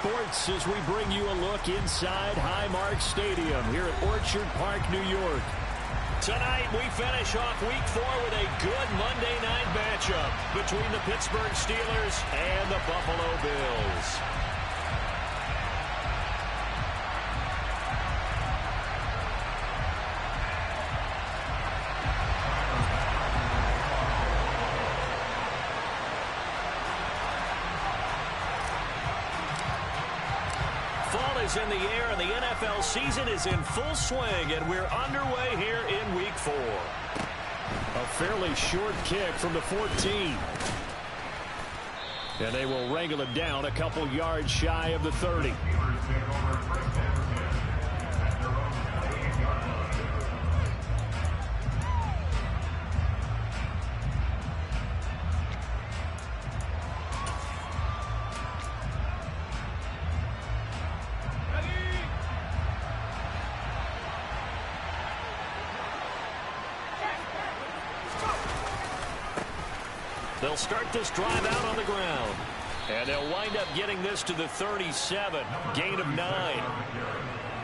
sports as we bring you a look inside Highmark Stadium here at Orchard Park, New York. Tonight, we finish off Week 4 with a good Monday night matchup between the Pittsburgh Steelers and the Buffalo Bills. In the air, and the NFL season is in full swing, and we're underway here in Week 4. A fairly short kick from the 14. And they will wrangle it down a couple yards shy of the 30. They'll start this drive out on the ground. And they'll wind up getting this to the 37. Gain of 9.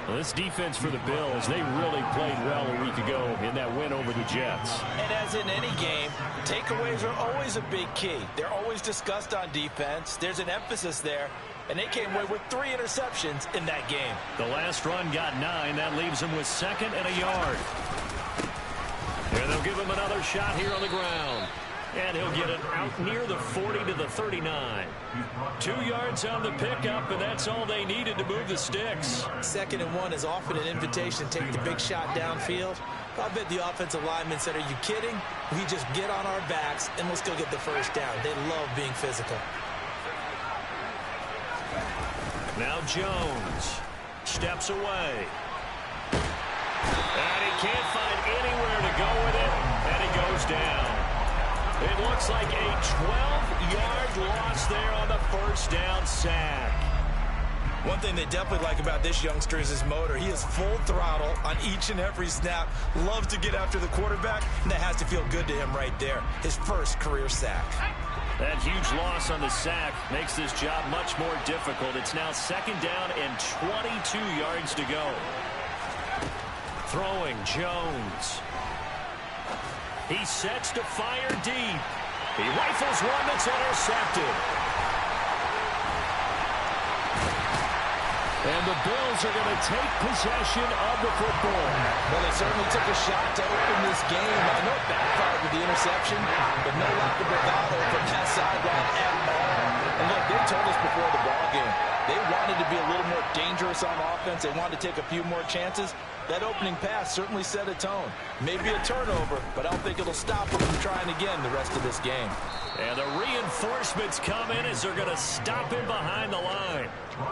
Well, this defense for the Bills, they really played well a week ago in that win over the Jets. And as in any game, takeaways are always a big key. They're always discussed on defense. There's an emphasis there. And they came away with 3 interceptions in that game. The last run got 9. That leaves them with 2nd and a yard. And they'll give him another shot here on the ground. And he'll get it out near the 40 to the 39. 2 yards on the pickup, and that's all they needed to move the sticks. 2nd and 1 is often an invitation to take the big shot downfield. I bet the offensive linemen said, are you kidding? We just get on our backs, and let's go get the first down. They love being physical. Now Jones steps away. And he can't find anywhere to go with it, and he goes down. It looks like a 12-yard loss there on the first down sack. One thing they definitely like about this youngster is his motor. He is full throttle on each and every snap. Loves to get after the quarterback, and that has to feel good to him right there. His first career sack. That huge loss on the sack makes this job much more difficult. It's now 2nd down and 22 yards to go. Throwing Jones. He sets to fire deep. He rifles one that's intercepted. And the Bills are going to take possession of the football. Well, they certainly took a shot to open this game. I know it backfired with the interception, but no lack of bravado from that sideline at all. And look, they told us before the ball game, they wanted to be a little more dangerous on offense. They wanted to take a few more chances. That opening pass certainly set a tone. Maybe a turnover, but I don't think it'll stop them from trying again the rest of this game. And the reinforcements come in as they're going to stop him behind the line.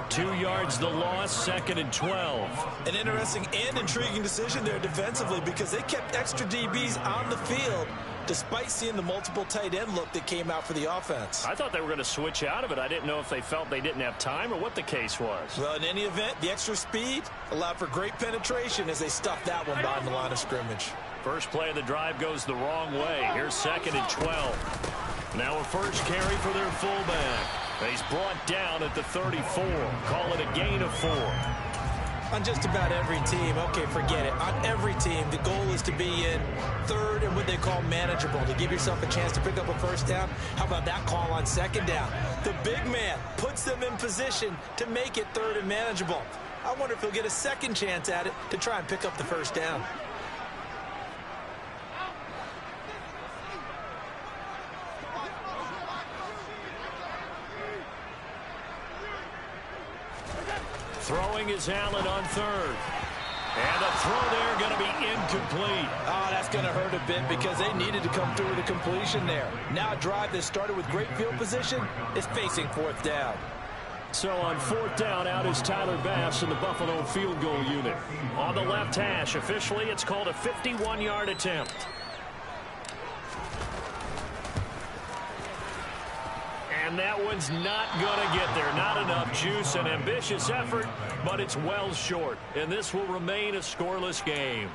2 yards the loss, 2nd and 12. An interesting and intriguing decision there defensively because they kept extra DBs on the field despite seeing the multiple tight end look that came out for the offense. I thought they were going to switch out of it. I didn't know if they felt they didn't have time or what the case was. Well, in any event, the extra speed allowed for great penetration as they stuffed that one behind the line of scrimmage. First play of the drive goes the wrong way. Here's 2nd and 12. Now a first carry for their fullback. He's brought down at the 34. Call it a gain of 4. On just about every team, okay, forget it. On every team, the goal is to be in 3rd and what they call manageable, to give yourself a chance to pick up a first down. How about that call on 2nd down? The big man puts them in position to make it 3rd and manageable. I wonder if he'll get a second chance at it to try and pick up the first down. Throwing is Allen on 3rd. And the throw there going to be incomplete. Oh, that's going to hurt a bit because they needed to come through with a completion there. Now a drive that started with great field position is facing 4th down. So on 4th down, out is Tyler Bass in the Buffalo field goal unit. On the left hash, officially it's called a 51-yard attempt. And that one's not going to get there. Not enough juice. An ambitious effort, but it's well short. And this will remain a scoreless game.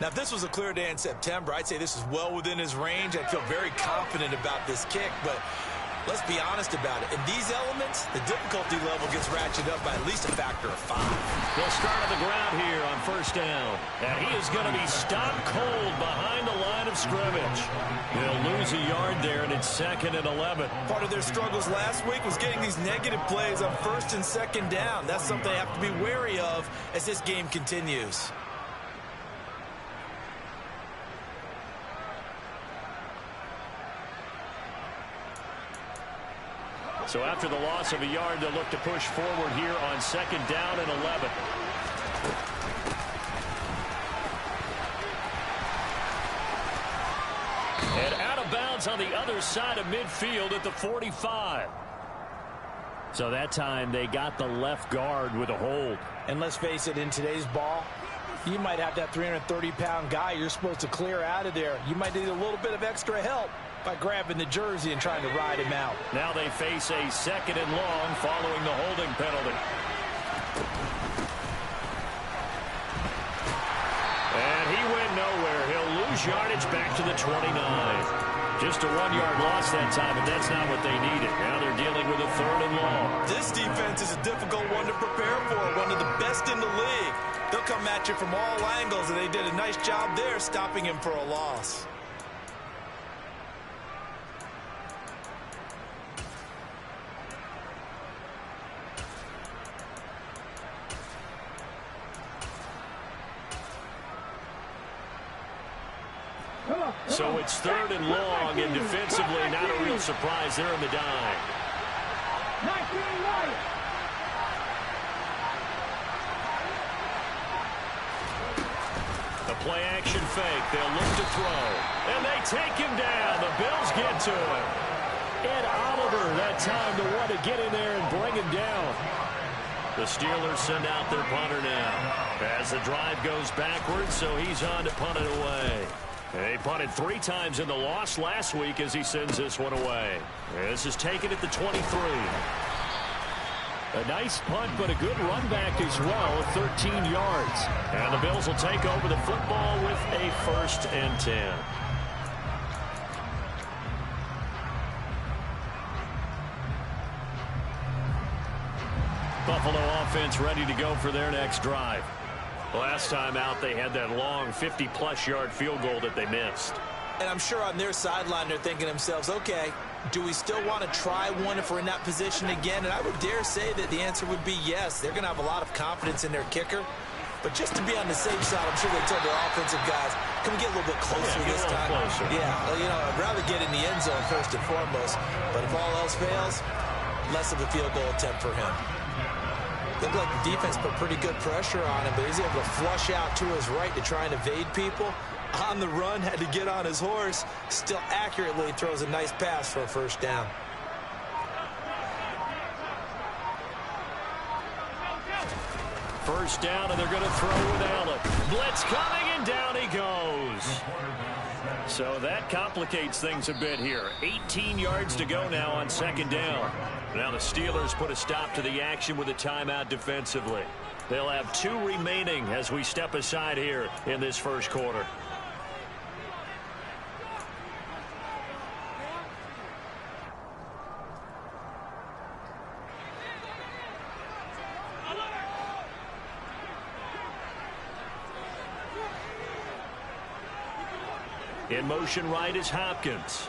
Now, if this was a clear day in September, I'd say this is well within his range. I'd feel very confident about this kick, but Let's be honest about it. In these elements, the difficulty level gets ratcheted up by at least a factor of 5. They'll start on the ground here on first down. And he is going to be stopped cold behind the line of scrimmage. They'll lose a yard there, and it's 2nd and 11. Part of their struggles last week was getting these negative plays on 1st and 2nd down. That's something they have to be wary of as this game continues. So after the loss of a yard, they'll look to push forward here on 2nd down and 11. And out of bounds on the other side of midfield at the 45. So that time they got the left guard with a hold. And let's face it, in today's ball, you might have that 330-pound guy you're supposed to clear out of there. You might need a little bit of extra help by grabbing the jersey and trying to ride him out. Now they face a 2nd and long following the holding penalty. And he went nowhere. He'll lose yardage back to the 29. Just a 1-yard loss that time, but that's not what they needed. Now they're dealing with a 3rd and long. This defense is a difficult one to prepare for, one of the best in the league. They'll come at you from all angles, and they did a nice job there stopping him for a loss. So it's 3rd and long, and defensively not a real surprise there in the dime. The play action fake. They'll look to throw. And they take him down. The Bills get to him. Ed Oliver that time the one to get in there and bring him down. The Steelers send out their punter now. As the drive goes backwards, so he's on to punt it away. They punted 3 times in the loss last week as he sends this one away. This is taken at the 23. A nice punt, but a good run back as well, 13 yards. And the Bills will take over the football with a 1st and 10. Buffalo offense ready to go for their next drive. Last time out, they had that long 50-plus yard field goal that they missed. And I'm sure on their sideline they're thinking to themselves, okay, do we still want to try one if we're in that position again? And I would dare say that the answer would be yes. They're going to have a lot of confidence in their kicker. But just to be on the safe side, I'm sure they told their offensive guys, can we get a little bit closer this time? Closer. Yeah, well, you know, I'd rather get in the end zone first and foremost. But if all else fails, less of a field goal attempt for him. Looked like the defense put pretty good pressure on him, but he's able to flush out to his right to try and evade people. On the run, had to get on his horse. Still accurately throws a nice pass for a 1st down. First down, and they're going to throw with Allen. Blitz coming, and down he goes. So that complicates things a bit here. 18 yards to go now on 2nd down. Now the Steelers put a stop to the action with a timeout defensively. They'll have 2 remaining as we step aside here in this 1st quarter. In motion right is Hopkins.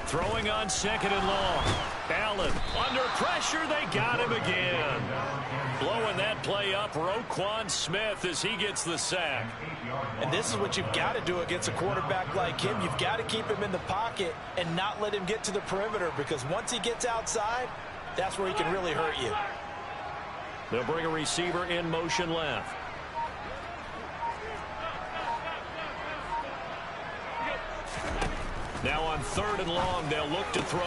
Throwing on 2nd and long. Allen under pressure. They got him again. Blowing that play up, Roquan Smith as he gets the sack. And this is what you've got to do against a quarterback like him. You've got to keep him in the pocket and not let him get to the perimeter, because once he gets outside, that's where he can really hurt you. They'll bring a receiver in motion left. Now on 3rd and long, they'll look to throw.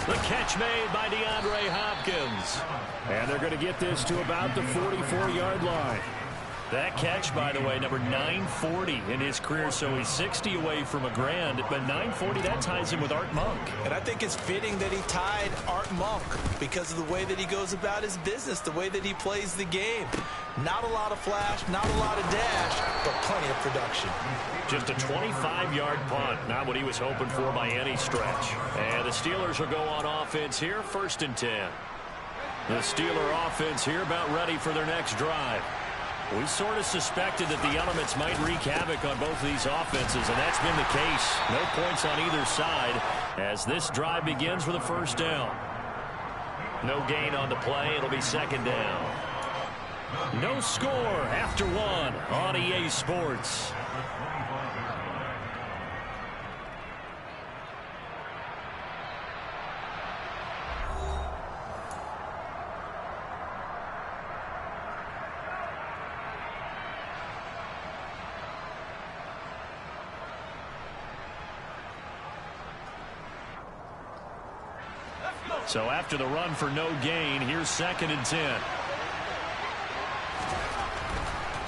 The catch made by DeAndre Hopkins. And they're going to get this to about the 44-yard line. That catch, by the way, number 940 in his career, so he's 60 away from a grand, but 940, that ties him with Art Monk. And I think it's fitting that he tied Art Monk because of the way that he goes about his business, the way that he plays the game. Not a lot of flash, not a lot of dash, but plenty of production. Just a 25-yard punt, not what he was hoping for by any stretch. And the Steelers will go on offense here, 1st and 10. The Steeler offense here about ready for their next drive. We sort of suspected that the elements might wreak havoc on both of these offenses, and that's been the case. No points on either side as this drive begins with a 1st down. No gain on the play. It'll be 2nd down. No score after 1 on EA Sports. So after the run for no gain, here's 2nd and 10.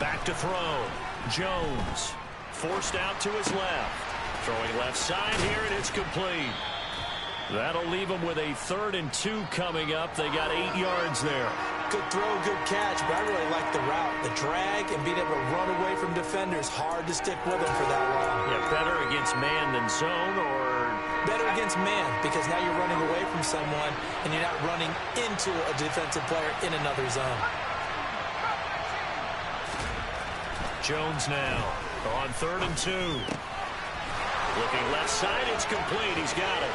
Back to throw. Jones forced out to his left. Throwing left side here, and it's complete. That'll leave him with a 3rd and 2 coming up. They got 8 yards there. Good throw, good catch, but I really like the route. The drag and being able to run away from defenders, hard to stick with him for that long. Yeah, better against man than zone, or better against man, because now you're running away from someone and you're not running into a defensive player in another zone. Jones now on 3rd and 2. Looking left side, it's complete. He's got it.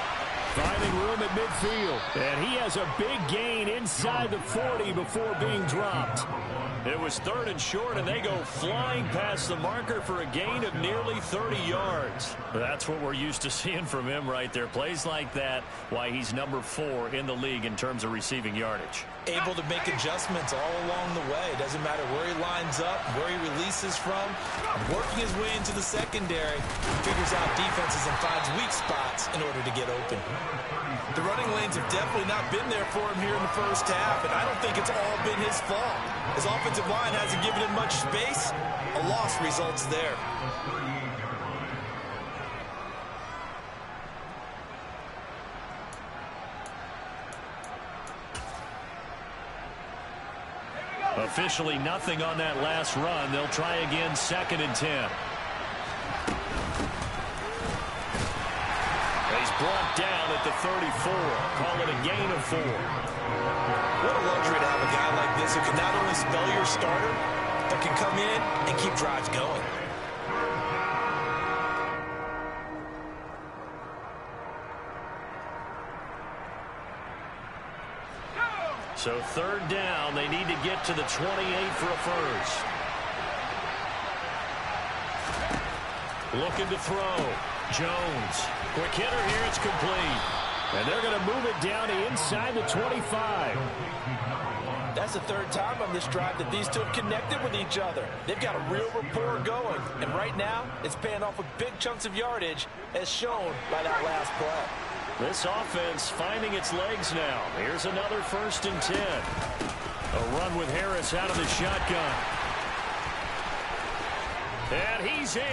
Finding room at midfield. And he has a big gain inside the 40 before being dropped. It was 3rd and short, and they go flying past the marker for a gain of nearly 30 yards. That's what we're used to seeing from him right there. Plays like that, why he's number 4 in the league in terms of receiving yardage. Able to make adjustments all along the way. Doesn't matter where he lines up, where he releases from. Working his way into the secondary, figures out defenses and finds weak spots in order to get open. The running lanes have definitely not been there for him here in the 1st half, and I don't think it's all been his fault. His offensive line hasn't given him much space. A loss results there. Officially nothing on that last run. They'll try again, 2nd and 10. He's brought down at the 34. Call it a gain of 4. What a luxury to have a guy like this who can not only spell your starter, but can come in and keep drives going. So 3rd down, they need to get to the 28 for a 1st. Looking to throw. Jones. Quick hitter here, it's complete. And they're going to move it down to inside the 25. That's the 3rd time on this drive that these two have connected with each other. They've got a real rapport going. And right now, it's paying off with big chunks of yardage, as shown by that last play. This offense finding its legs now. Here's another 1st and 10. A run with Harris out of the shotgun. And he's in.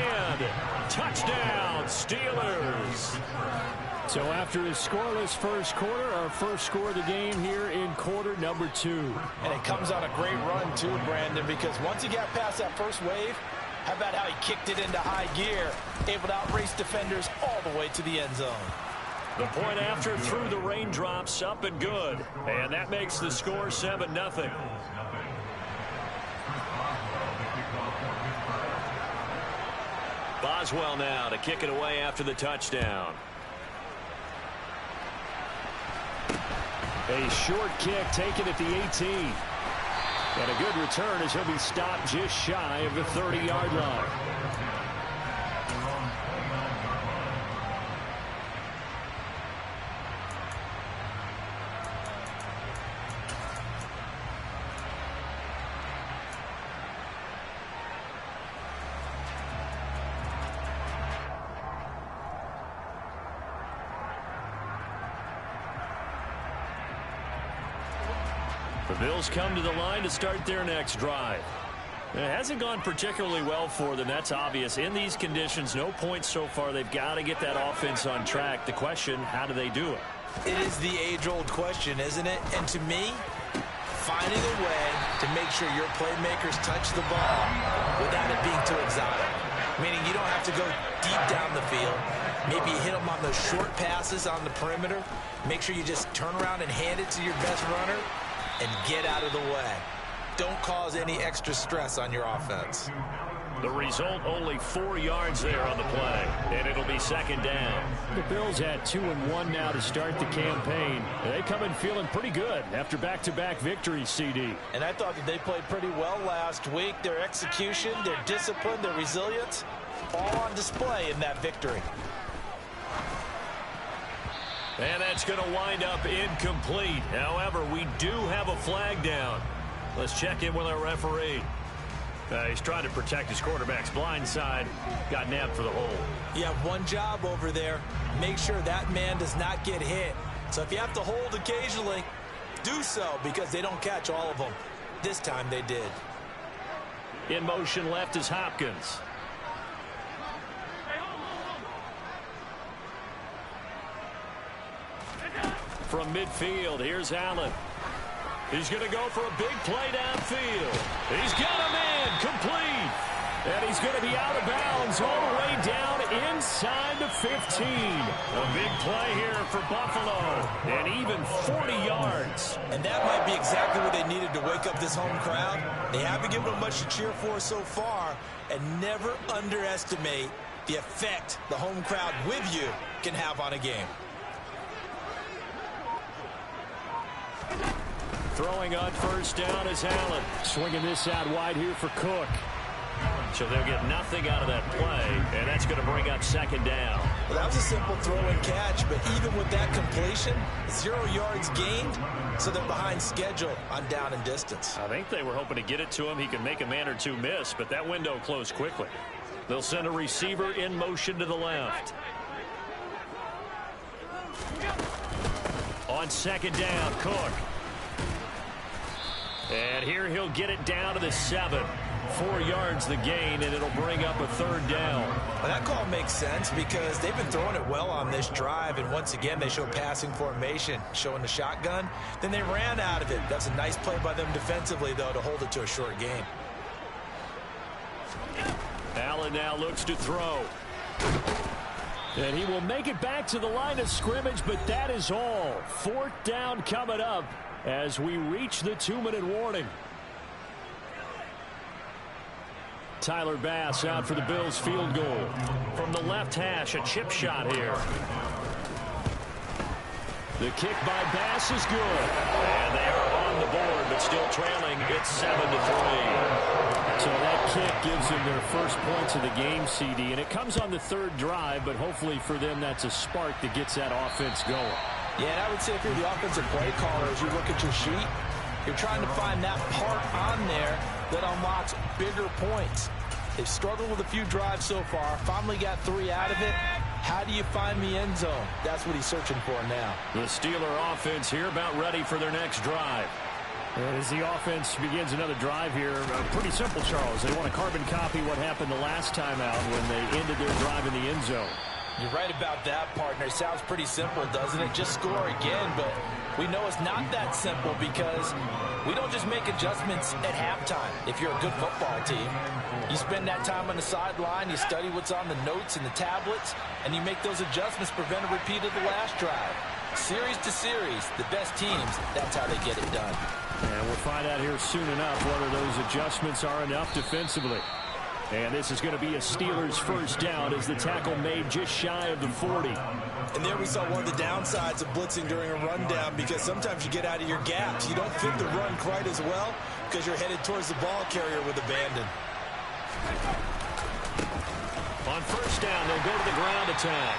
Touchdown, Steelers. So after his scoreless 1st quarter, our first score of the game here in quarter number 2. And it comes on a great run too, Brandon, because once he got past that first wave, how about how he kicked it into high gear, able to outrace defenders all the way to the end zone. The point after through the raindrops, up and good. And that makes the score 7-0. Boswell now to kick it away after the touchdown. A short kick taken at the 18. And a good return as he'll be stopped just shy of the 30-yard line. The Bills come to the line to start their next drive. It hasn't gone particularly well for them. That's obvious. In these conditions, no points so far. They've got to get that offense on track. The question, how do they do it? It is the age-old question, isn't it? And to me, finding a way to make sure your playmakers touch the ball without it being too exotic. Meaning you don't have to go deep down the field. Maybe you hit them on those short passes on the perimeter. Make sure you just turn around and hand it to your best runner and get out of the way. Don't cause any extra stress on your offense. The result, only 4 yards there on the play, and it'll be second down. The Bills had 2-1 now to start the campaign. They come in feeling pretty good after back-to-back victories, CD. And I thought that they played pretty well last week. Their execution, their discipline, their resilience, all on display in that victory. And that's going to wind up incomplete. However, we do have a flag down. Let's check in with our referee. He's trying to protect his quarterback's blind side. Got nabbed for the hole. You have one job over there. Make sure that man does not get hit. So if you have to hold occasionally, do so, because they don't catch all of them. This time they did. In motion left is Hopkins. From midfield, here's Allen. He's going to go for a big play downfield. He's got a man complete. And he's going to be out of bounds all the way down inside the 15. A big play here for Buffalo. And even 40 yards. And that might be exactly what they needed to wake up this home crowd. They haven't given them much to cheer for so far. And never underestimate the effect the home crowd with you can have on a game. Throwing on first down is Allen. Swinging this out wide here for Cook. So they'll get nothing out of that play, and that's going to bring up second down. Well, that was a simple throw and catch, but even with that completion, 0 yards gained, so they're behind schedule on down and distance. I think they were hoping to get it to him. He could make a man or two miss, but that window closed quickly. They'll send a receiver in motion to the left. On second down, Cook. And here he'll get it down to the 7. 4 yards the gain, and it'll bring up a third down. Well, that call makes sense because they've been throwing it well on this drive, and once again they show passing formation, showing the shotgun. Then they ran out of it. That's a nice play by them defensively, though, to hold it to a short gain. Allen now looks to throw. And he will make it back to the line of scrimmage, but that is all. Fourth down coming up as we reach the 2-minute warning. Tyler Bass out for the Bills field goal. From the left hash, a chip shot here. The kick by Bass is good. And they are on the board, but still trailing. It's 7-3. So that kick gives them their first points of the game, CD. And it comes on the third drive, but hopefully for them that's a spark that gets that offense going. Yeah, and I would say if you're the offensive play caller, as you look at your sheet, you're trying to find that part on there that unlocks bigger points. They've struggled with a few drives so far, finally got 3 out of it. How do you find the end zone? That's what he's searching for now. The Steeler offense here about ready for their next drive. And as the offense begins another drive here, pretty simple, Charles. They want to carbon copy what happened the last time out when they ended their drive in the end zone. You're right about that, partner. It sounds pretty simple, doesn't it? Just score again, but we know it's not that simple because we don't just make adjustments at halftime. If you're a good football team, you spend that time on the sideline, you study what's on the notes and the tablets, and you make those adjustments, prevent a repeat of the last drive. Series to series, the best teams, that's how they get it done. And we'll find out here soon enough whether those adjustments are enough defensively. And this is going to be a Steelers first down as the tackle made just shy of the 40. And there we saw one of the downsides of blitzing during a rundown because sometimes you get out of your gaps. You don't fit the run quite as well because you're headed towards the ball carrier with abandon. On first down, they'll go to the ground attack.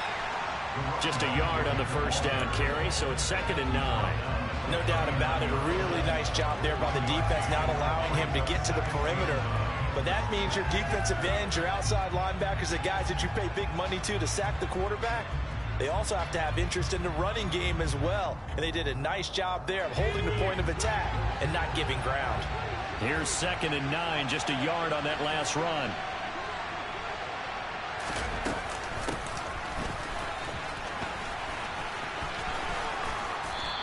Just a yard on the first down carry, so it's 2nd and 9. No doubt about it. A really nice job there by the defense, not allowing him to get to the perimeter. But that means your defensive ends, your outside linebackers, the guys that you pay big money to sack the quarterback, they also have to have interest in the running game as well. And they did a nice job there of holding the point of attack and not giving ground. Here's 2nd and 9, just a yard on that last run.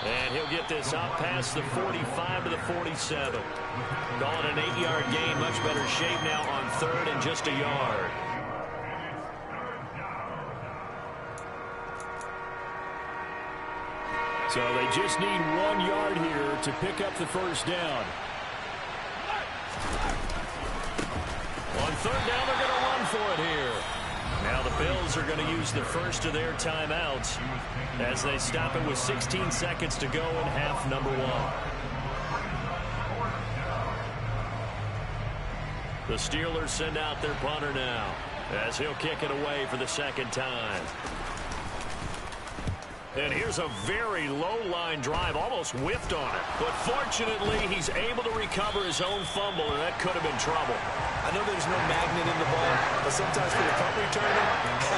And he'll get this out past the 45 to the 47. Call it an 8-yard gain. Much better shape now on 3rd and just a yard. So they just need 1 yard here to pick up the first down. On 3rd down, they're going to run for it here. Now the Bills are going to use the first of their timeouts as they stop it with 16 seconds to go in half number 1. The Steelers send out their punter now as he'll kick it away for the 2nd time. And here's a very low-line drive, almost whiffed on it. But fortunately, he's able to recover his own fumble, and that could have been trouble. I know there's no magnet in the ball, but sometimes for the punt returner,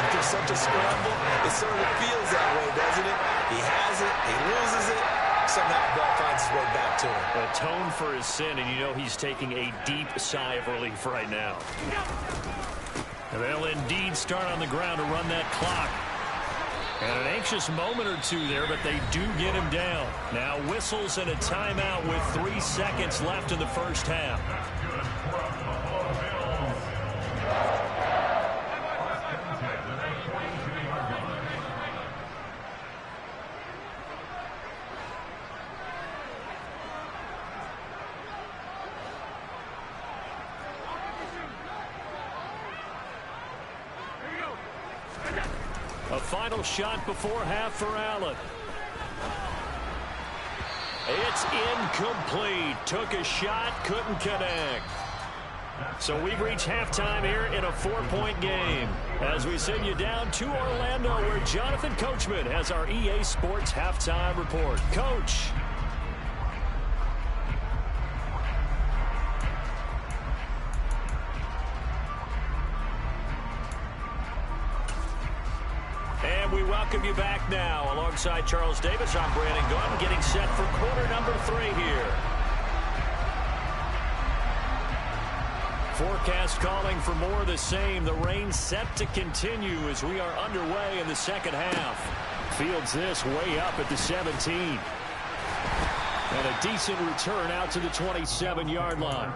after such a scramble, it sort of feels that way, doesn't it? He has it, he loses it, somehow the ball finds its way back to him. Atone for his sin, and you know he's taking a deep sigh of relief right now. And they'll indeed start on the ground to run that clock. And an anxious moment or two there, but they do get him down. Now whistles and a timeout with 3 seconds left in the first half. A final shot before half for Allen. It's incomplete. Took a shot, couldn't connect. So we've reached halftime here in a 4-point game. As we send you down to Orlando, where Jonathan Coachman has our EA Sports halftime report. Coach. And we welcome you back now. Alongside Charles Davis, I'm Brandon Gunn, getting set for quarter number 3 here. Forecast calling for more of the same. The rain set to continue as we are underway in the second half. Fields this way up at the 17. And a decent return out to the 27-yard line.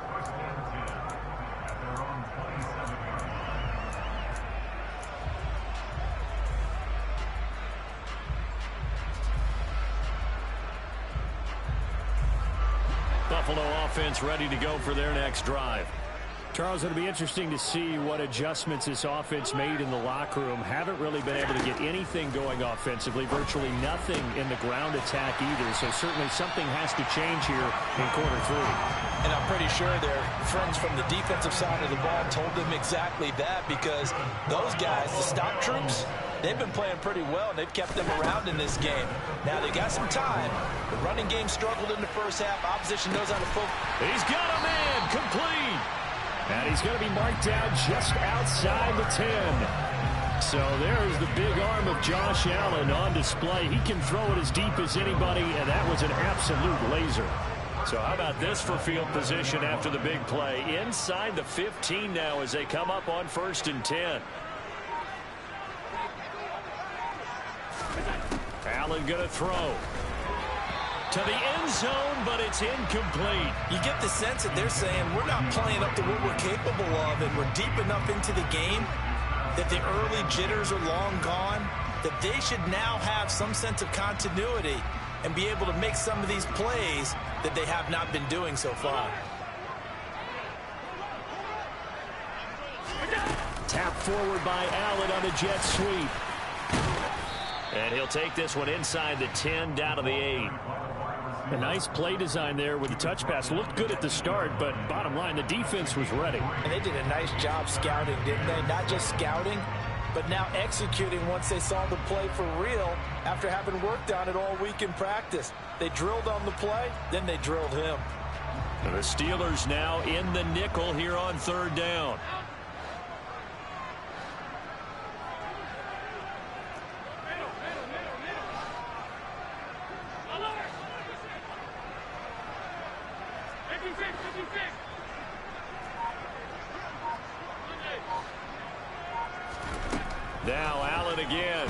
Buffalo offense ready to go for their next drive. Charles, it'll be interesting to see what adjustments this offense made in the locker room. Haven't really been able to get anything going offensively, virtually nothing in the ground attack either. So certainly something has to change here in quarter 3. And I'm pretty sure their friends from the defensive side of the ball told them exactly that, because those guys, the stop troops, they've been playing pretty well, and they've kept them around in this game. Now they got some time. The running game struggled in the first half. Opposition knows how to focus. He's got a man complete. And he's going to be marked down just outside the 10. So there's the big arm of Josh Allen on display. He can throw it as deep as anybody, and that was an absolute laser. So how about this for field position after the big play? Inside the 15 now as they come up on 1st and 10. Allen going to throw to the end zone, but it's incomplete. You get the sense that they're saying we're not playing up to what we're capable of, and we're deep enough into the game that the early jitters are long gone, that they should now have some sense of continuity and be able to make some of these plays that they have not been doing so far. Tap forward by Allen on the jet sweep. And he'll take this one inside the 10, down to the 8. A nice play design there with the touch pass. Looked good at the start, but bottom line, the defense was ready. And they did a nice job scouting, didn't they? Not just scouting, but now executing once they saw the play for real after having worked on it all week in practice. They drilled on the play, then they drilled him. And the Steelers now in the nickel here on 3rd down. Now Allen again.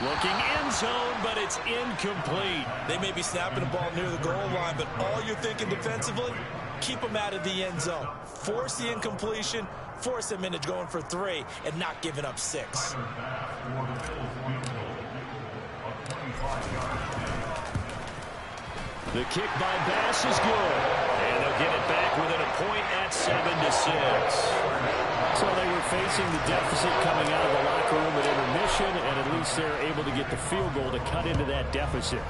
Looking end zone, but it's incomplete. They may be snapping the ball near the goal line, but all you're thinking defensively, keep them out of the end zone. Force the incompletion, force them into going for 3, and not giving up 6. The kick by Bass is good. And they'll get it back within a point at 7-6. So they were facing the deficit coming out of the locker room at intermission, and at least they're able to get the field goal to cut into that deficit.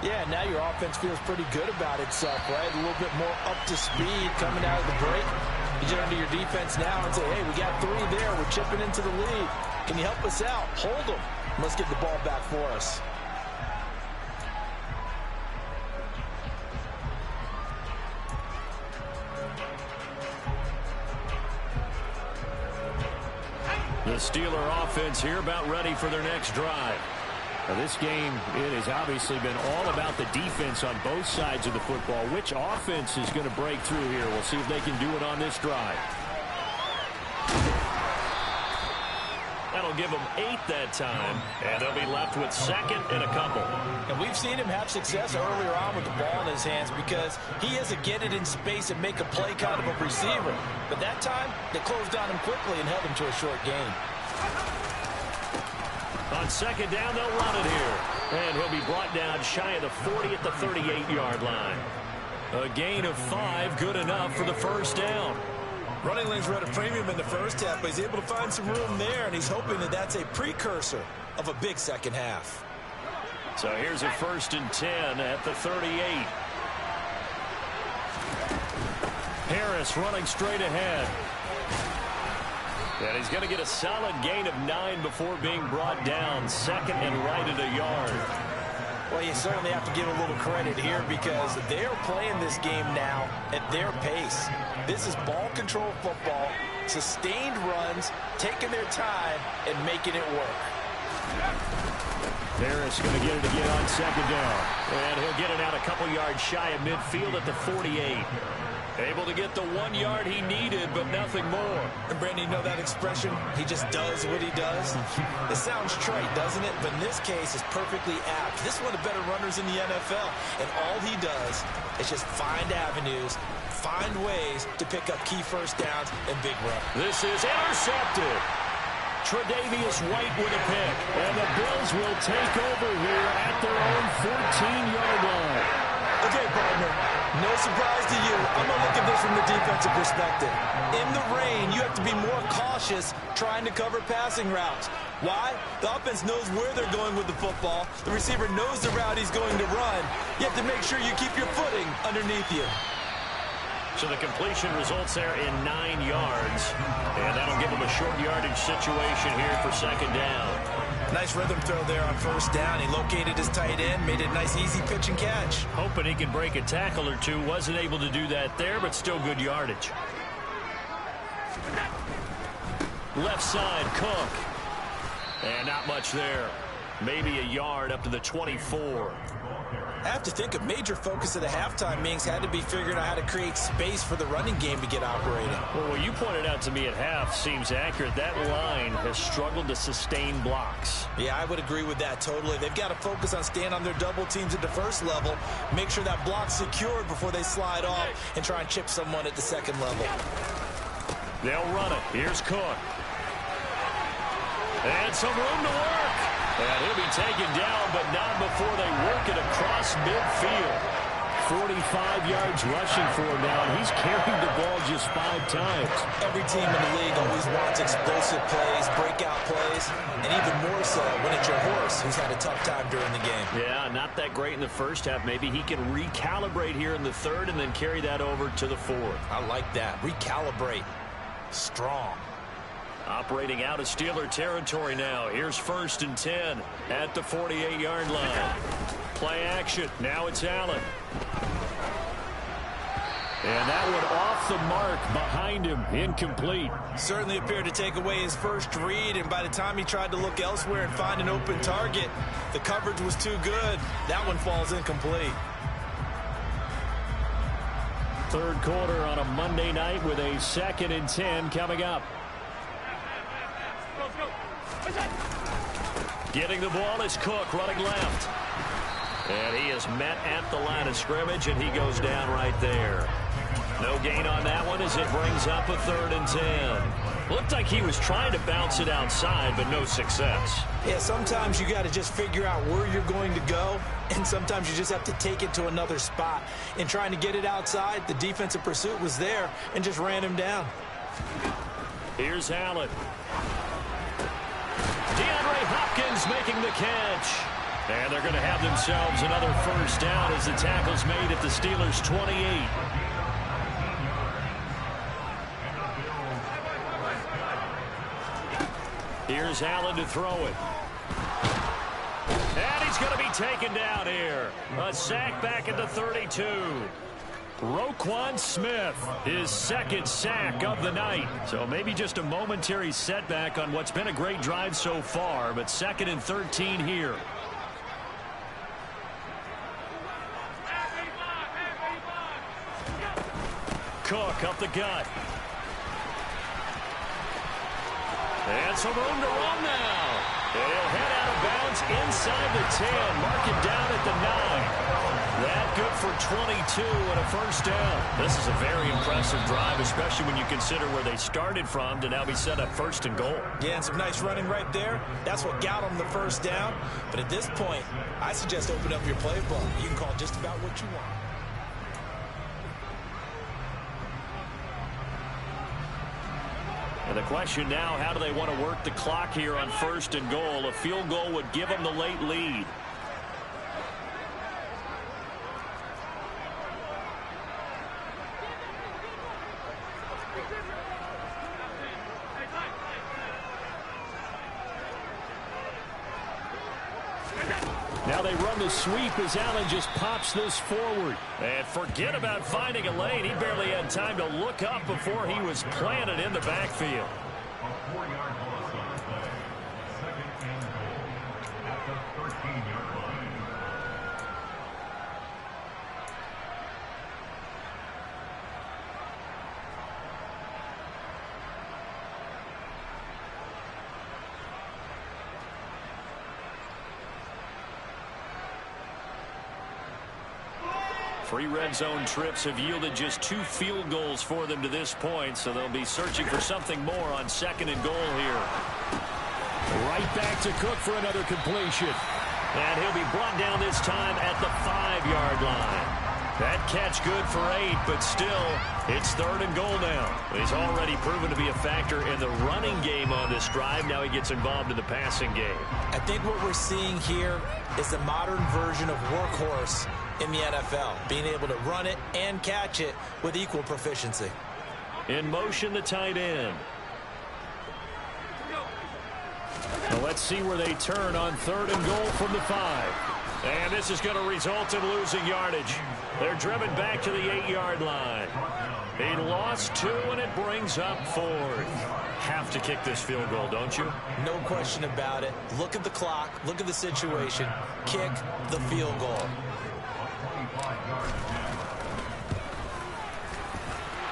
Yeah, now your offense feels pretty good about itself, right? A little bit more up to speed coming out of the break. You get under your defense now and say, hey, we got 3 there. We're chipping into the lead. Can you help us out? Hold them. Let's get the ball back for us. The Steeler offense here about ready for their next drive. Now this game, it has obviously been all about the defense on both sides of the football. Which offense is going to break through here? We'll see if they can do it on this drive. That'll give them 8 that time, and they'll be left with 2nd and a couple. And we've seen him have success earlier on with the ball in his hands because he has to get it in space and make a play kind of a receiver. But that time, they closed on him quickly and held him to a short gain. On 2nd down, they'll run it here. And he'll be brought down shy of the 40 at the 38-yard line. A gain of 5, good enough for the first down. Running lanes were at a premium in the first half, but he's able to find some room there, and he's hoping that that's a precursor of a big second half. So here's a 1st and 10 at the 38. Harris running straight ahead. And he's going to get a solid gain of 9 before being brought down. 2nd and right at a yard. Well, you certainly have to give a little credit here because they're playing this game now at their pace. This is ball control football, sustained runs, taking their time, and making it work. Harris going to get it again on 2nd down. And he'll get it out a couple yards shy of midfield at the 48. Able to get the 1 yard he needed, but nothing more. And Brandon, you know that expression? He just does what he does. It sounds trite, doesn't it? But in this case, it's perfectly apt. This is one of the better runners in the NFL. And all he does is just find avenues, find ways to pick up key first downs and big runs. This is intercepted. Tre'Davious White with a pick. And the Bills will take over here at their own 14-yard line. Okay, partner, no surprise to you. I'm going to look at this from the defensive perspective. In the rain, you have to be more cautious trying to cover passing routes. Why? The offense knows where they're going with the football. The receiver knows the route he's going to run. You have to make sure you keep your footing underneath you. So the completion results there in 9 yards. And that'll give him a short yardage situation here for 2nd down. Nice rhythm throw there on 1st down. He located his tight end, made it a nice easy pitch and catch. Hoping he can break a tackle or two. Wasn't able to do that there, but still good yardage. Left side, Cook. And not much there. Maybe a yard up to the 24. I have to think a major focus of the halftime meetings had to be figuring out how to create space for the running game to get operating. Well, what you pointed out to me at half seems accurate. That line has struggled to sustain blocks. Yeah, I would agree with that totally. They've got to focus on staying on their double teams at the first level, make sure that block's secured before they slide off and try and chip someone at the 2nd level. They'll run it. Here's Cook. And some room to work. And he'll be taken down, but not before they work it across midfield. 45 yards rushing for him now, and he's carried the ball just 5 times. Every team in the league always wants explosive plays, breakout plays, and even more so when it's your horse who's had a tough time during the game. Yeah, not that great in the first half. Maybe he can recalibrate here in the 3rd and then carry that over to the 4th. I like that. Recalibrate. Strong. Operating out of Steeler territory now. Here's 1st and 10 at the 48-yard line. Play action. Now it's Allen. And that one off the mark behind him. Incomplete. Certainly appeared to take away his first read, and by the time he tried to look elsewhere and find an open target, the coverage was too good. That one falls incomplete. 3rd quarter on a Monday night with a 2nd and 10 coming up. Getting the ball is Cook running left. And he is met at the line of scrimmage, and he goes down right there. No gain on that one as it brings up a 3rd and 10. Looked like he was trying to bounce it outside, but no success. Yeah, sometimes you got to just figure out where you're going to go, and sometimes you just have to take it to another spot. In trying to get it outside, the defensive pursuit was there and just ran him down. Here's Allen. DeAndre Hopkins making the catch. And they're going to have themselves another 1st down as the tackle's made at the Steelers' 28. Here's Allen to throw it. And he's going to be taken down here. A sack back at the 32. Roquan Smith, his 2nd sack of the night. So maybe just a momentary setback on what's been a great drive so far, but 2nd and 13 here. Cook up the gut. And some room to run now. And he'll head out of bounds inside the 10. Mark it down at the 9. That good for 22 and a 1st down. This is a very impressive drive, especially when you consider where they started from to now be set up 1st and goal. Yeah, and some nice running right there. That's what got them the 1st down. But at this point, I suggest open up your playbook. You can call just about what you want. And the question now, how do they want to work the clock here on 1st and goal? A field goal would give them the late lead. Now they run the sweep as Allen just pops this forward. And forget about finding a lane. He barely had time to look up before he was planted in the backfield. A 4-yard loss on the play. 2nd and goal at the 13-yard line. Three red zone trips have yielded just 2 field goals for them to this point, so they'll be searching for something more on 2nd and goal here. Right back to Cook for another completion. And he'll be brought down this time at the 5-yard line. That catch good for 8, but still, it's 3rd and goal now. He's already proven to be a factor in the running game on this drive. Now he gets involved in the passing game. I think what we're seeing here is the modern version of workhorse in the NFL, being able to run it and catch it with equal proficiency. In motion, the tight end. Well, let's see where they turn on 3rd and goal from the 5. And this is going to result in losing yardage. They're driven back to the 8-yard line. He lost 2, and it brings up 4th. Have to kick this field goal, don't you? No question about it. Look at the clock. Look at the situation. Kick the field goal.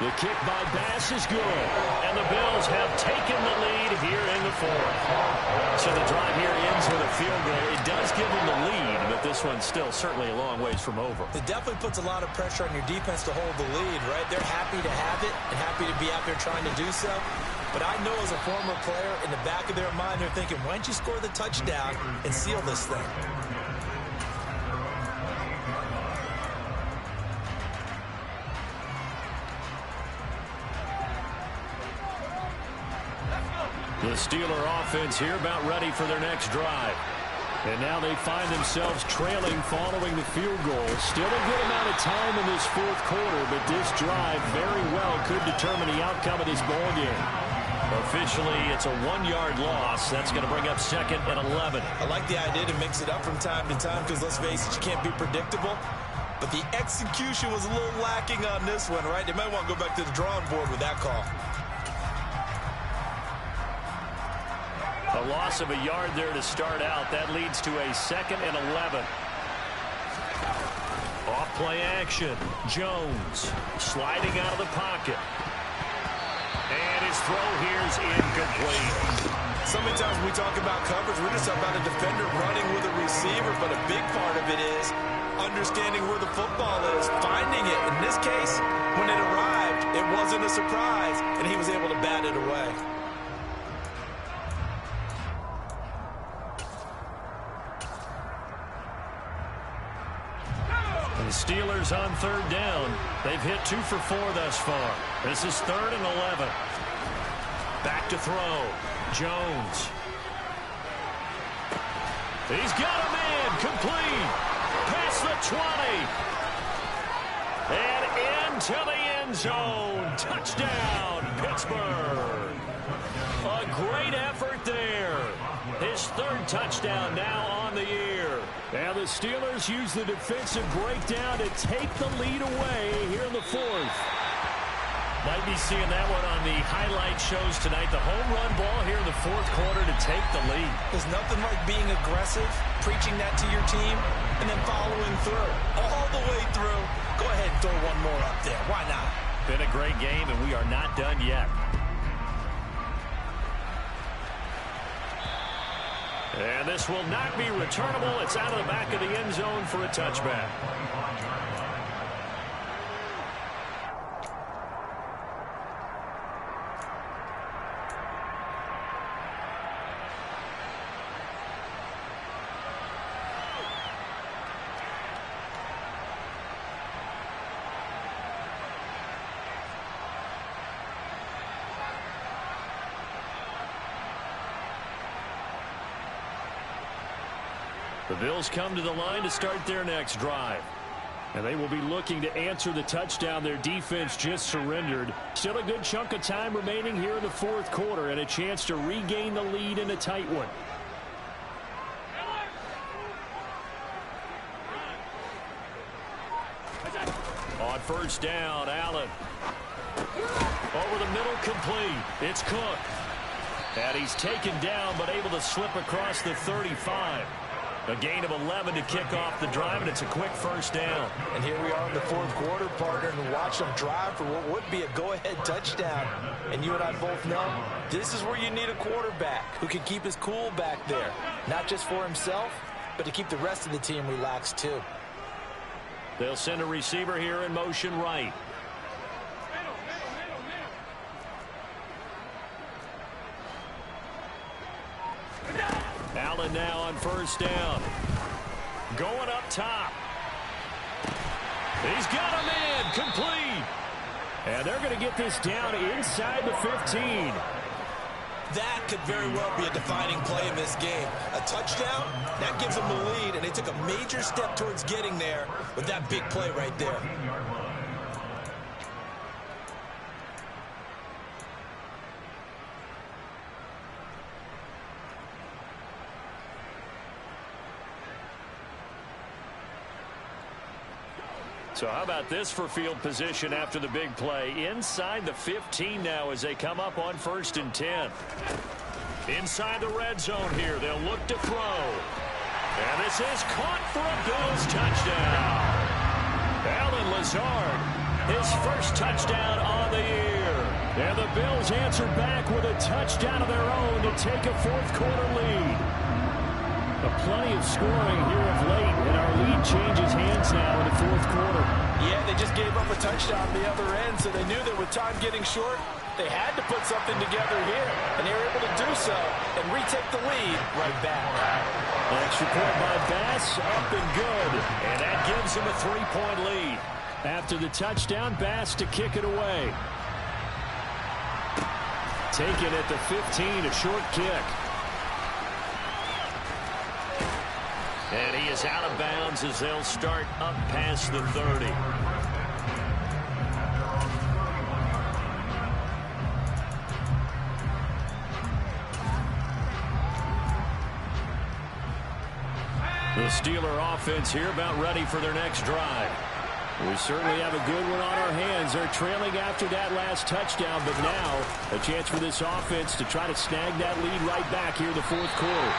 The kick by Bass is good, and the Bills have taken the lead here in the 4th. So the drive here ends with a field goal. It does give them the lead, but this one's still certainly a long ways from over. It definitely puts a lot of pressure on your defense to hold the lead, right? They're happy to have it and happy to be out there trying to do so. But I know as a former player, in the back of their mind, they're thinking, why don't you score the touchdown and seal this thing? The Steeler offense here about ready for their next drive. And now they find themselves trailing following the field goal. Still a good amount of time in this 4th quarter, but this drive very well could determine the outcome of this ball game. Officially, it's a 1-yard loss. That's going to bring up 2nd and 11. I like the idea to mix it up from time to time because, let's face it, you can't be predictable. But the execution was a little lacking on this one, right? They might want to go back to the drawing board with that call. A loss of a yard there to start out. That leads to a 2nd and 11. Off play action. Jones sliding out of the pocket. And his throw here is incomplete. So many times when we talk about coverage, we're just talking about a defender running with a receiver, but a big part of it is understanding where the football is, finding it. In this case, when it arrived, it wasn't a surprise, and he was able to bat it away. The Steelers on third down. They've hit 2 for 4 thus far. This is 3rd and 11. Back to throw. Jones. He's got a man. Complete. Past the 20. And into the end zone. Touchdown, Pittsburgh. A great effort there. His 3rd touchdown now on the year. And the Steelers use the defensive breakdown to take the lead away here in the 4th. Might be seeing that one on the highlight shows tonight. The home run ball here in the 4th quarter to take the lead. There's nothing like being aggressive, preaching that to your team, and then following through. All the way through. Go ahead and throw one more up there. Why not? Been a great game, and we are not done yet. And this will not be returnable. It's out of the back of the end zone for a touchback. The Bills come to the line to start their next drive. And they will be looking to answer the touchdown their defense just surrendered. Still a good chunk of time remaining here in the 4th quarter and a chance to regain the lead in a tight one. On first down, Allen. Over the middle, complete. It's Cook. And he's taken down but able to slip across the 35. A gain of 11 to kick off the drive, and it's a quick first down. And here we are in the 4th quarter, partner, and watch them drive for what would be a go-ahead touchdown. And you and I both know this is where you need a quarterback who can keep his cool back there. Not just for himself, but to keep the rest of the team relaxed too. They'll send a receiver here in motion right. Allen now on first down. Going up top. He's got a man. Complete. And they're going to get this down inside the 15. That could very well be a defining play in this game. A touchdown, that gives them the lead, and they took a major step towards getting there with that big play right there. So how about this for field position after the big play? Inside the 15 now as they come up on 1st and 10. Inside the red zone here. They'll look to throw. And this is caught for a Bills touchdown. Allen Lazard, his first touchdown on the year. And the Bills answer back with a touchdown of their own to take a 4th quarter lead. Plenty of scoring here of late, and our lead changes hands now in the 4th quarter. Yeah, they just gave up a touchdown on the other end, so they knew that with time getting short, they had to put something together here, and they were able to do so and retake the lead right back. An extra point by Bass, up and good, and that gives them a 3-point lead. After the touchdown, Bass to kick it away. Taken at the 15, a short kick. And he is out of bounds as they'll start up past the 30. The Steeler offense here about ready for their next drive. We certainly have a good one on our hands. They're trailing after that last touchdown, but now a chance for this offense to try to snag that lead right back here in the 4th quarter.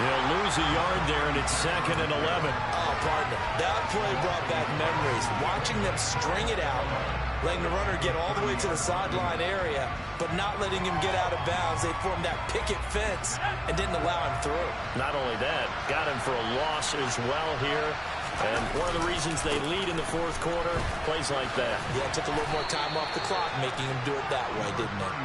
He'll lose a yard there, and it's 2nd and 11. Oh, partner, that play brought back memories. Watching them string it out, letting the runner get all the way to the sideline area, but not letting him get out of bounds. They formed that picket fence and didn't allow him through. Not only that, got him for a loss as well here. And one of the reasons they lead in the 4th quarter, plays like that. Yeah, it took a little more time off the clock, making him do it that way, didn't it?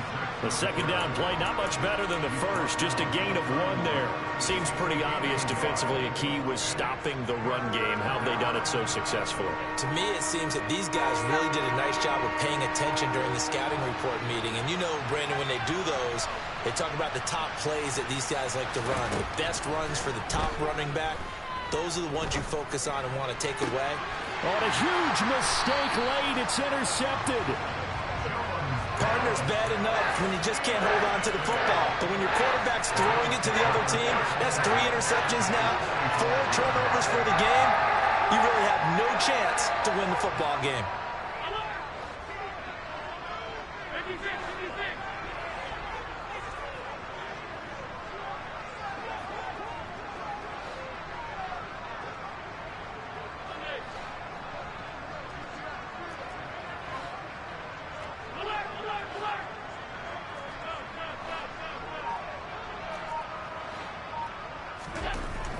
The 2nd down play, not much better than the first, just a gain of 1 there. Seems pretty obvious defensively a key was stopping the run game. How have they done it so successfully? To me, it seems that these guys really did a nice job of paying attention during the scouting report meeting. And you know, Brandon, when they do those, they talk about the top plays that these guys like to run. The best runs for the top running back. Those are the ones you focus on and want to take away. On a huge mistake late, it's intercepted. Partner's bad enough when you just can't hold on to the football. But when your quarterback's throwing it to the other team, that's 3 interceptions now, 4 turnovers for the game. You really have no chance to win the football game.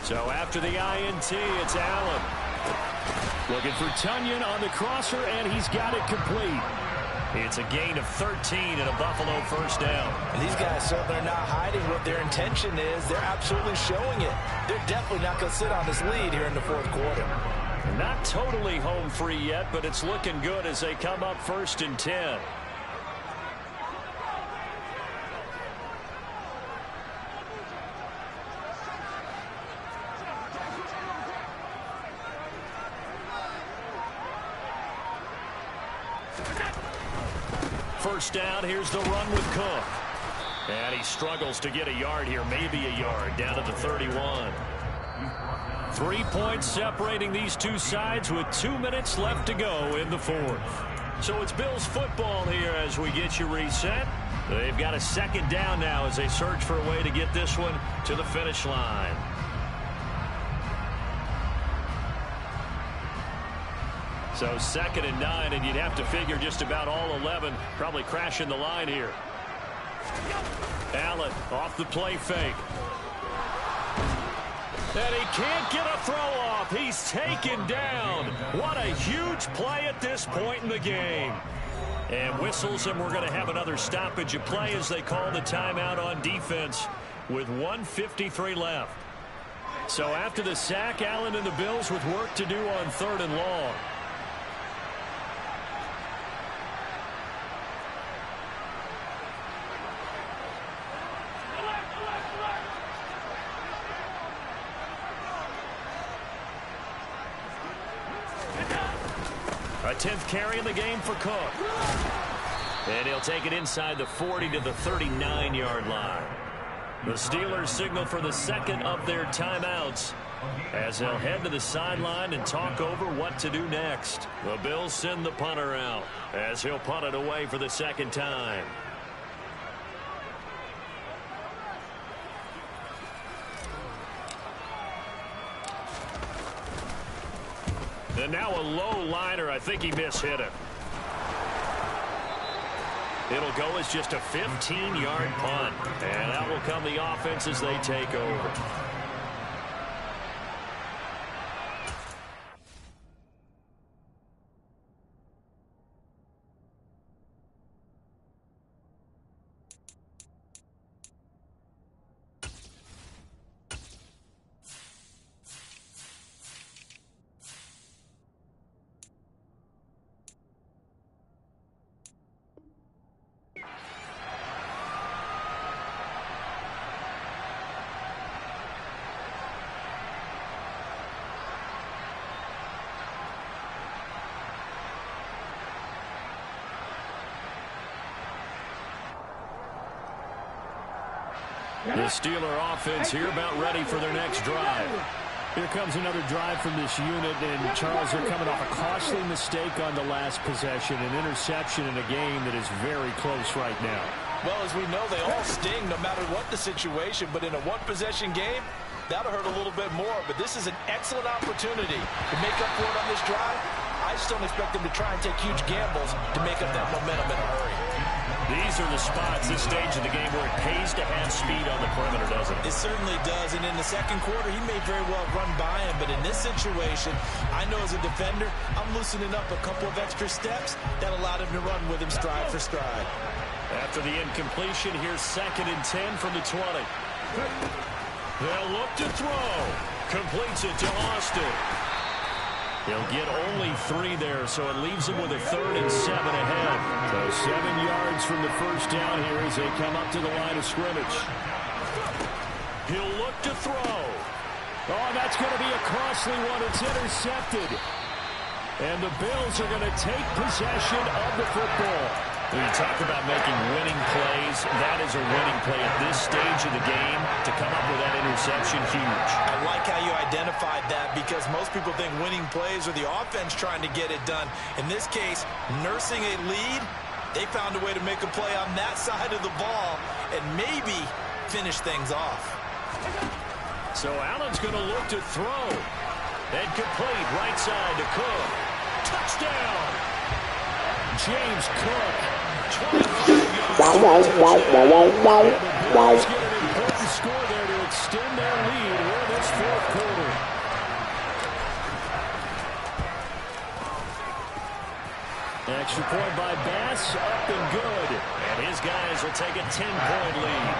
So after the INT, it's Allen. Looking for Tunyon on the crosser, and he's got it complete. It's a gain of 13 and a Buffalo 1st down. And these guys certainly are not hiding what their intention is. They're absolutely showing it. They're definitely not going to sit on this lead here in the 4th quarter. Not totally home free yet, but it's looking good as they come up 1st and 10. First down, here's the run with Cook. And he struggles to get a yard here, maybe a yard, down at the 31. 3 points separating these two sides with 2 minutes left to go in the 4th. So it's Bills football here as we get you reset. They've got a 2nd down now as they search for a way to get this one to the finish line. So 2nd and 9, and you'd have to figure just about all 11 probably crashing the line here. Allen off the play fake. And he can't get a throw off. He's taken down. What a huge play at this point in the game. And whistles, and we're going to have another stoppage of play as they call the timeout on defense with 1:53 left. So after the sack, Allen and the Bills with work to do on 3rd and long. A 10th carry in the game for Cook. And he'll take it inside the 40 to the 39-yard line. The Steelers signal for the 2nd of their timeouts as they'll head to the sideline and talk over what to do next. The Bills send the punter out as he'll punt it away for the 2nd time. And now a low liner. I think he mishit it. It'll go as just a 15-yard punt. And that will come the offense as they take over. The Steeler offense here about ready for their next drive. Here comes another drive from this unit, and Charles, they're coming off a costly mistake on the last possession, an interception in a game that is very close right now. Well, as we know, they all sting no matter what the situation, but in a one-possession game, That'll hurt a little bit more, but this is an excellent opportunity to make up for it on this drive. I just don't expect them to try and take huge gambles to make up that momentum in a hurry. These are the spots, this stage of the game, where it pays to have speed on the perimeter, doesn't it? It certainly does, and in the second quarter, he may very well run by him, but in this situation, I know as a defender, I'm loosening up a couple of extra steps that allowed him to run with him stride for stride. After the incompletion, here's 2nd and 10 from the 20. They'll look to throw. Completes it to Austin. He'll get only 3 there, so it leaves him with a 3rd and 7 ahead. So 7 yards from the first down here as they come up to the line of scrimmage. He'll look to throw. Oh, that's going to be a costly one. It's intercepted. And the Bills are going to take possession of the football. When you talk about making winning plays, that is a winning play at this stage of the game. To come up with that interception, huge. I like how you identified that because most people think winning plays are the offense trying to get it done. In this case, nursing a lead, they found a way to make a play on that side of the ball and maybe finish things off. So Allen's going to look to throw. And complete right side to Cook. Touchdown! James Cook. 25 yards. The Bills get an important score there to extend their lead in this fourth quarter. Extra point by Bass, up and good. And his guys will take a 10-point lead.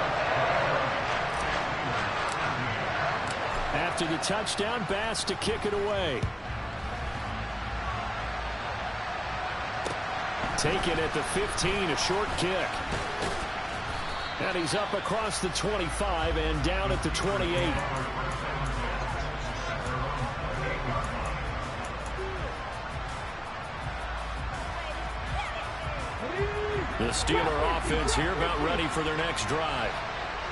After the touchdown, Bass to kick it away. Taken at the 15, a short kick. And he's up across the 25 and down at the 28. The Steeler offense here about ready for their next drive.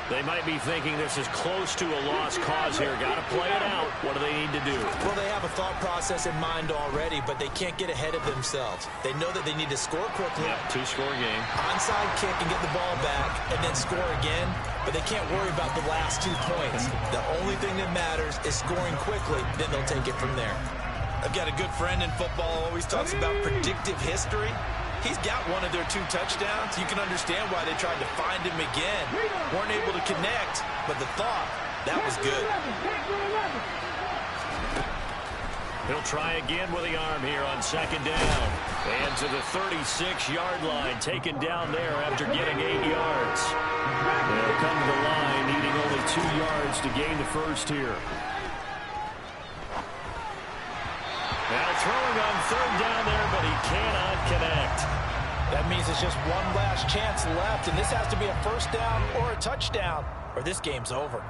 They might be thinking this is close to a lost cause here. Got to play it out. What do they need to do? Well, they have a thought process in mind already, but they can't get ahead of themselves. They know that they need to score quickly. Yeah, 2-score game. Onside kick and get the ball back and then score again, but they can't worry about the last 2 points. The only thing that matters is scoring quickly, then they'll take it from there. I've got a good friend in football who always talks about predictive history. He's got one of their 2 touchdowns. You can understand why they tried to find him again. Weren't able to connect, but the thought, that was good. He'll try again with the arm here on 2nd down. And to the 36-yard line, taken down there after getting 8 yards. They'll come to the line, needing only 2 yards to gain the first here. Now throwing on 3rd down there, but he cannot connect. That means it's just one last chance left, and this has to be a first down or a touchdown, or this game's over.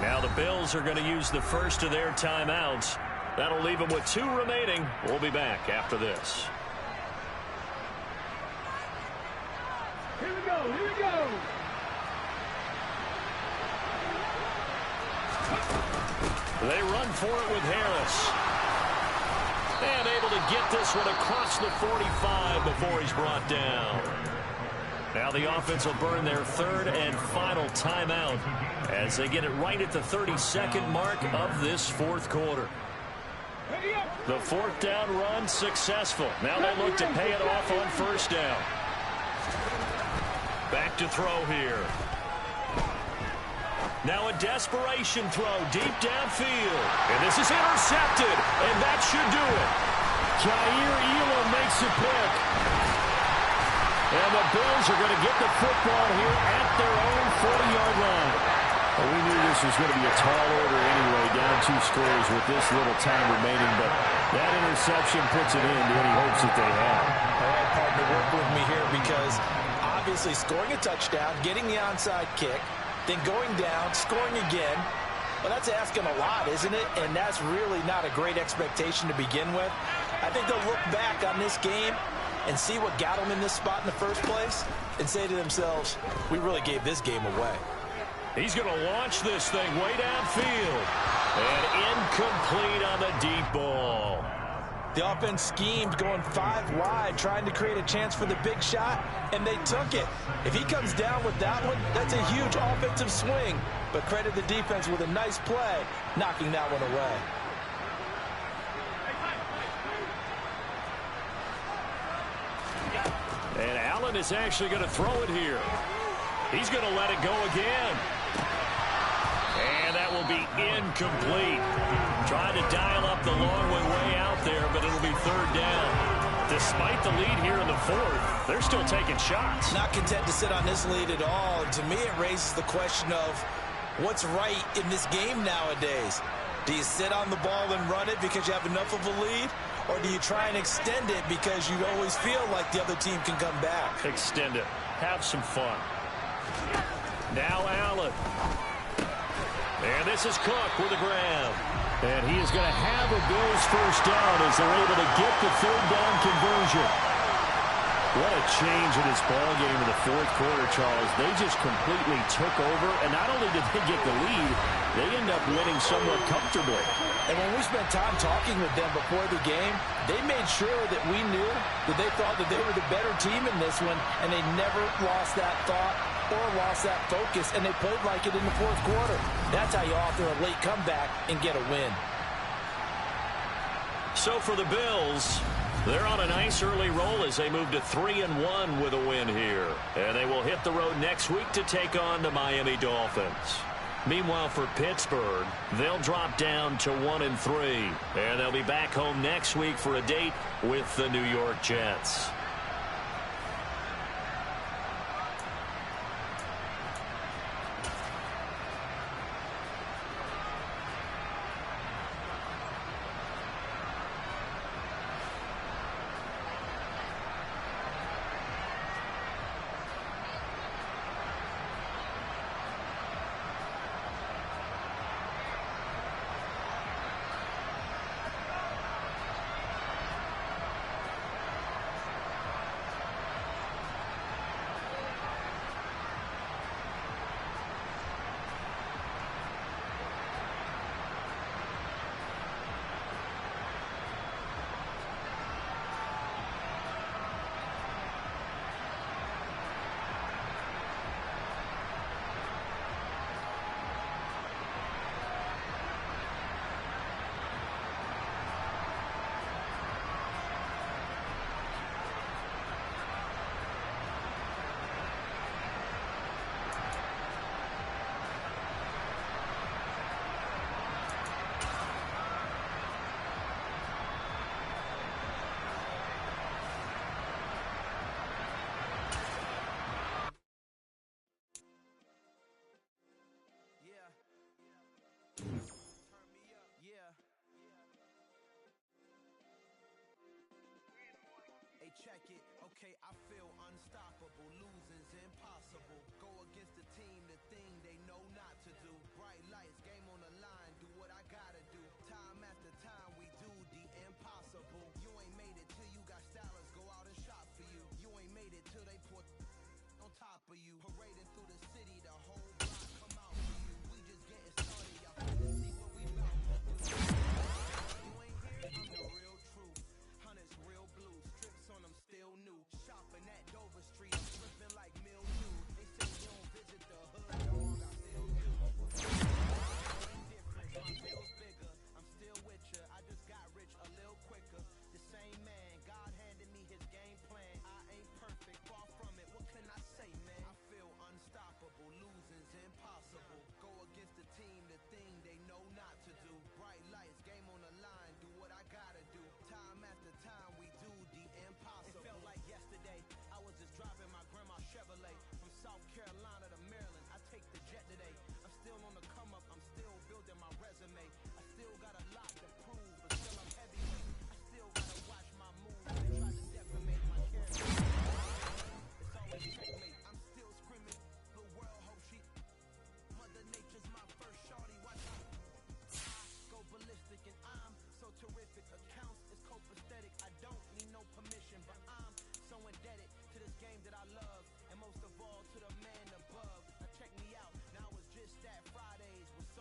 Now the Bills are going to use the first of their timeouts. That'll leave them with 2 remaining. We'll be back after this. Here we go, here we go. They run for it with Harris. And able to get this one across the 45 before he's brought down. Now the offense will burn their 3rd and final timeout as they get it right at the 32nd mark of this 4th quarter. The 4th down run successful. Now they look to pay it off on 1st down. Back to throw here. Now a desperation throw deep downfield. And this is intercepted. And that should do it. Jair Elam makes a pick. And the Bills are going to get the football here at their own 40-yard line. Well, we knew this was going to be a tall order anyway, down 2 scores with this little time remaining, but that interception puts it into any hopes that they have. All right, partner, work with me here because obviously scoring a touchdown, getting the onside kick, then going down, scoring again, well, that's asking a lot, isn't it? And that's really not a great expectation to begin with. I think they'll look back on this game and see what got them in this spot in the first place and say to themselves, we really gave this game away. He's going to launch this thing way downfield. And incomplete on the deep ball. The offense schemed going 5 wide, trying to create a chance for the big shot, and they took it. If he comes down with that one, that's a huge offensive swing. But credit the defense with a nice play, knocking that one away. And Allen is actually going to throw it here. He's going to let it go again. And that will be incomplete. Trying to dial up the long way out there, but it'll be third down. Despite the lead here in the fourth, they're still taking shots. Not content to sit on this lead at all. And to me, it raises the question of what's right in this game nowadays. Do you sit on the ball and run it because you have enough of a lead? Or do you try and extend it because you always feel like the other team can come back? Extend it. Have some fun. Now Allen. And this is Cook with the grab. And he is going to have a Bills first down as they're able to get the third down conversion. What a change in this ball game in the fourth quarter, Charles. They just completely took over, and not only did they get the lead, they end up winning somewhat comfortably. And when we spent time talking with them before the game, they made sure that we knew that they thought that they were the better team in this one, and they never lost that thought or lost that focus, and they played like it in the fourth quarter. That's how you author a late comeback and get a win. So for the Bills, they're on a nice early roll as they move to 3-1 with a win here. And they will hit the road next week to take on the Miami Dolphins. Meanwhile, for Pittsburgh, they'll drop down to 1-3. And they'll be back home next week for a date with the New York Jets. Check it, okay, I feel unstoppable, losing's impossible, go against the team, the thing they know not to do, bright lights, game on the line, do what I gotta do, time after time we do the impossible, you ain't made it till you got stylers go out and shop for you, you ain't made it till they put on top of you, parading through the city, the whole block come out for you, we just getting started, y'all finna see what we about to do, you ain't here, I'm the real truth, hunters real blue, strips on them still new. Shopping at Dover Street, I'm slipping like mildew. They say you don't visit the hood, dog, I still do.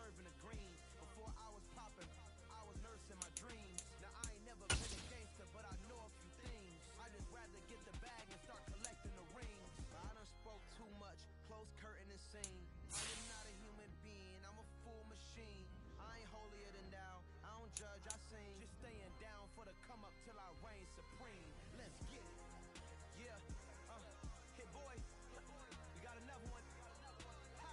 serving the green. Before I was popping, I was nursing my dreams. Now I ain't never been a gangster, but I know a few things. I just rather get the bag and start collecting the rings. I done spoke too much, close curtain and scene. I am not a human being, I'm a full machine. I ain't holier than thou, I don't judge, I sing. Just staying down for the come up till I reign supreme. Let's get it. Yeah, hit boy, we got another one. Ha.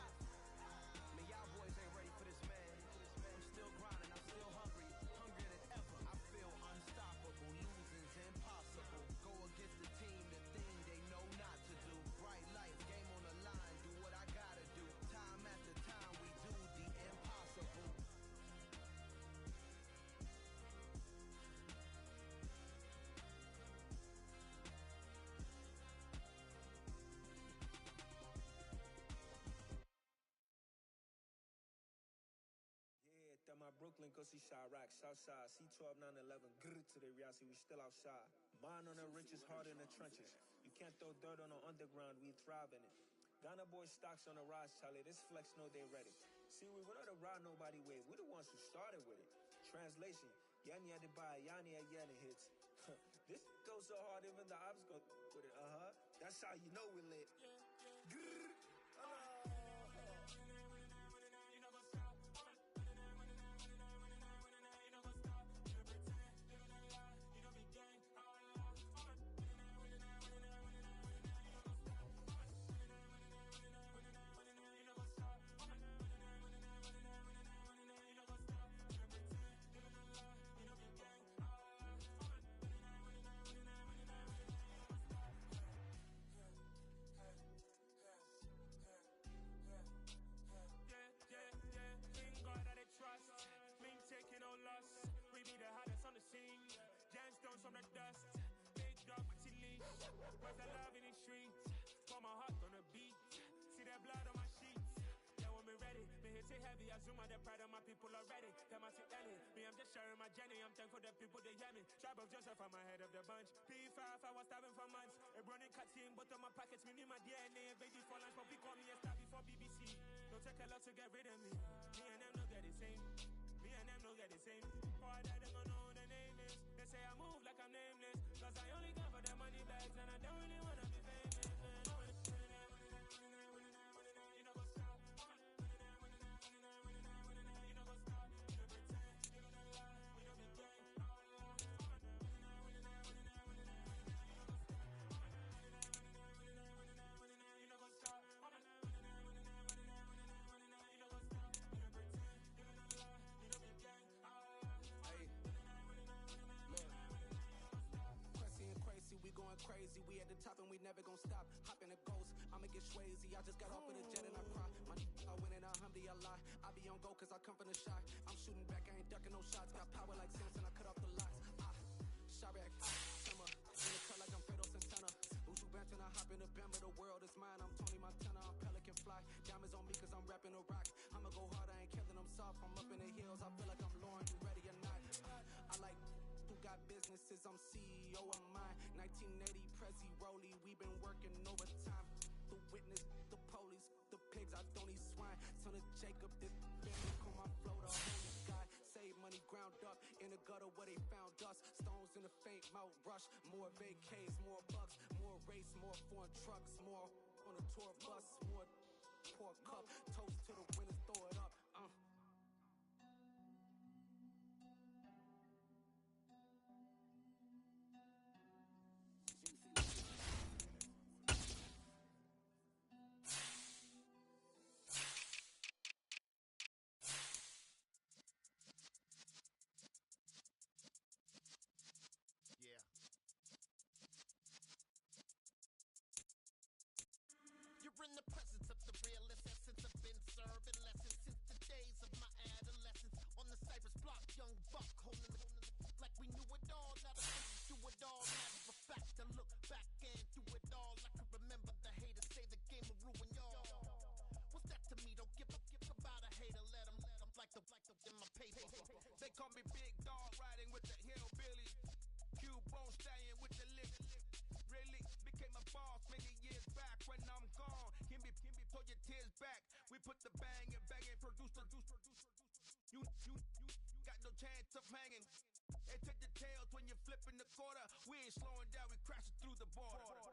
Man, y'all boys ain't ready for this, man. I'm still grinding, I'm still hungry, hungrier than ever. I feel unstoppable, losing's impossible. Go against the team, the thing they know not to do. Bright lights, game on the line, do what I gotta do. Time after time, we do the impossible. Yeah, that my Brooklyn, go see Chirac, Southside, C12, 911, grrr to the reality, we still outside. Mine on the riches, hard in the trenches. You can't throw dirt on the underground, we thrive in it. Ghana boys stocks on the rise, Charlie, this flex know they ready. See, we were not to ride nobody way, we the ones who started with it. Translation, Yani had to buy, Yani had Yani hits. This goes so hard, even the ops go with it, That's how you know we lit. Grrr, Trust, me taking no loss. We be the hottest on the scene. Gemstones from the dust. Big dog with your leash. Where's the love in the streets? Put my heart on the beat. See that blood on my sheets. Yeah, when me ready, me hit it heavy. I zoom out the pride of my people already. Them I see Ellie. Me, I'm just sharing my journey. I'm thankful the people they hear me. Tribe of Joseph, I'm ahead of the bunch. P5, I was starving for months. A running cutscene, but on my pockets, me need my DNA. Baby for lunch, but we call me a star before BBC. Don't take a lot to get rid of me. Me and them don't get the same. Me and them don't get the same. Boy, that they don't know the name is. They say I move like I'm nameless. Cause I only come for the money bags and I don't really wanna be famous. You know what's up? You know what's up? You don't pretend, you don't lie, you don't be gang. You know what's up? We going crazy, we at the top and we never gonna stop. Hop in a ghost, I'ma get swayzy. I just got off of the jet and I cry. My I win and I lie. I be on go cause I come from the shot. I'm shooting back, I ain't ducking no shots. Got power like Samson, I cut off the locks. Chirac, summer, in the cut like I'm Fredo Santana. Usu Banton, I hop in the band, but the world is mine. I'm Tony Montana, I'm Pelican Fly. Diamonds on me cause I'm rapping a rock. I'ma go hard, I ain't killing them soft. I'm up in the hills, I feel like I'm Lauren, you ready or not? I like who got businesses, I'm CEO of mine. 1980 Prezi Rolly, we been working overtime. The witness, the police, the pigs, I don't eat swine. Son of Jacob, this bitch, on my flow, the holy sky. Save money ground up in the gutter where they found us. Stones in the faint mouth rush. More vacays, more bucks, more race, more foreign trucks, more on a tour bus, more pour cup. Toast to the winners, throw it up. Yeah. You're in the presence of the realest essence. I've been serving lessons since the days of my adolescence. On the Cypress block, young buck holding the like we knew it all. Now the do it all. Matter of fact, to look back and do it all. I can remember the haters say the game will ruin y'all. What's that to me? Don't give about a hater. Let them like the in my paper. They call me Big Dog, riding with the hillbillies. Q-Bone stallion with the lip. Really became a boss many years back when I'm gone. Give me, throw your tears back. We put the bang and bang and produce. You got no chance of hanging. And take the tails when you're flipping the quarter. We ain't slowing down, we crashing through the border.